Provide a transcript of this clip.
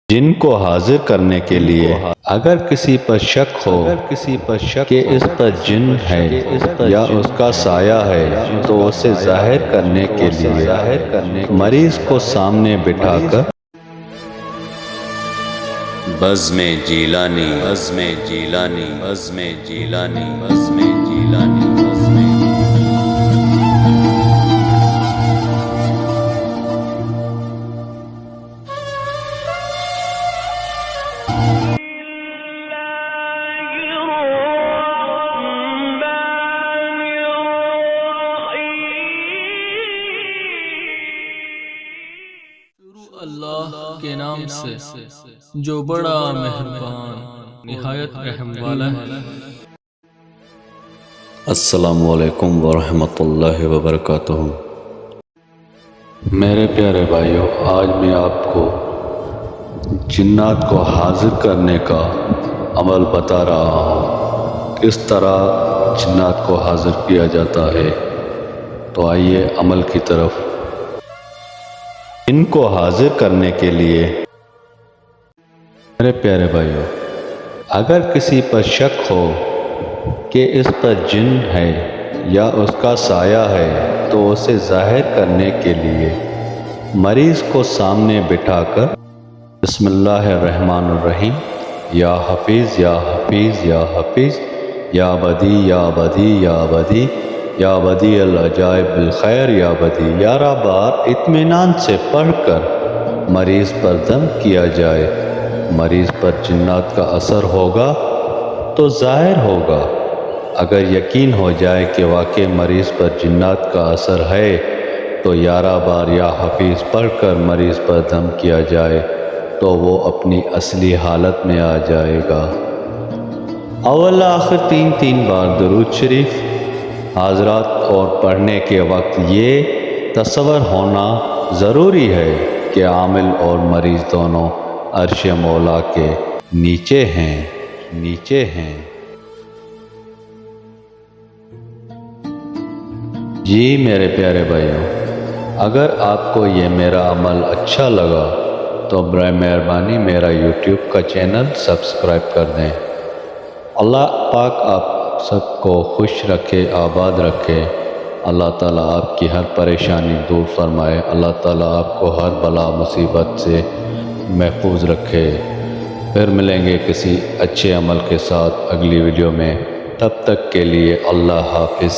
جن کو حاضر کرنے کے لیے اگر کسی پر شک ہو کہ اس پر جن ہے یا اس کا سایہ ہے تو اسے ظاہر کرنے کے لیے مریض کو سامنے بٹھا کر بزم جیلانی بزم جیلانی بزم جیلانی بزم جیلانی بزم اللہ کے نام سے جو بڑا مہربان نہایت رحم والا ہے۔ السلام علیکم ورحمۃ اللہ وبرکاتہ۔ میرے پیارے بھائیوں، آج میں آپ کو جنات کو حاضر کرنے کا عمل بتا رہا ہوں، کس طرح جنات کو حاضر کیا جاتا ہے۔ تو آئیے عمل کی طرف۔ ان کو حاضر کرنے کے لیے میرے پیارے بھائیوں، اگر کسی پر شک ہو کہ اس پر جن ہے یا اس کا سایہ ہے تو اسے ظاہر کرنے کے لیے مریض کو سامنے بٹھا کر بسم اللہ الرحمن الرحیم، یا حفیظ یا حفیظ یا حفیظ، یا بدی یا بدی یا بدی، یا بدی العجائب بالخیر یا بدی 11 بار اطمینان سے پڑھ کر مریض پر دم کیا جائے۔ مریض پر جنات کا اثر ہوگا تو ظاہر ہوگا۔ اگر یقین ہو جائے کہ واقعی مریض پر جنات کا اثر ہے تو 11 بار یا حفیظ پڑھ کر مریض پر دم کیا جائے تو وہ اپنی اصلی حالت میں آ جائے گا۔ اول آخر 3 بار درود شریف۔ حضرات، اور پڑھنے کے وقت یہ تصور ہونا ضروری ہے کہ عامل اور مریض دونوں عرش مولا کے نیچے ہیں۔ جی میرے پیارے بھائیوں، اگر آپ کو یہ میرا عمل اچھا لگا تو برائے مہربانی میرا یوٹیوب کا چینل سبسکرائب کر دیں۔ اللہ پاک آپ سب کو خوش رکھے، آباد رکھے۔ اللہ تعالیٰ آپ کی ہر پریشانی دور فرمائے۔ اللہ تعالیٰ آپ کو ہر بلا مصیبت سے محفوظ رکھے۔ پھر ملیں گے کسی اچھے عمل کے ساتھ اگلی ویڈیو میں، تب تک کے لیے اللہ حافظ۔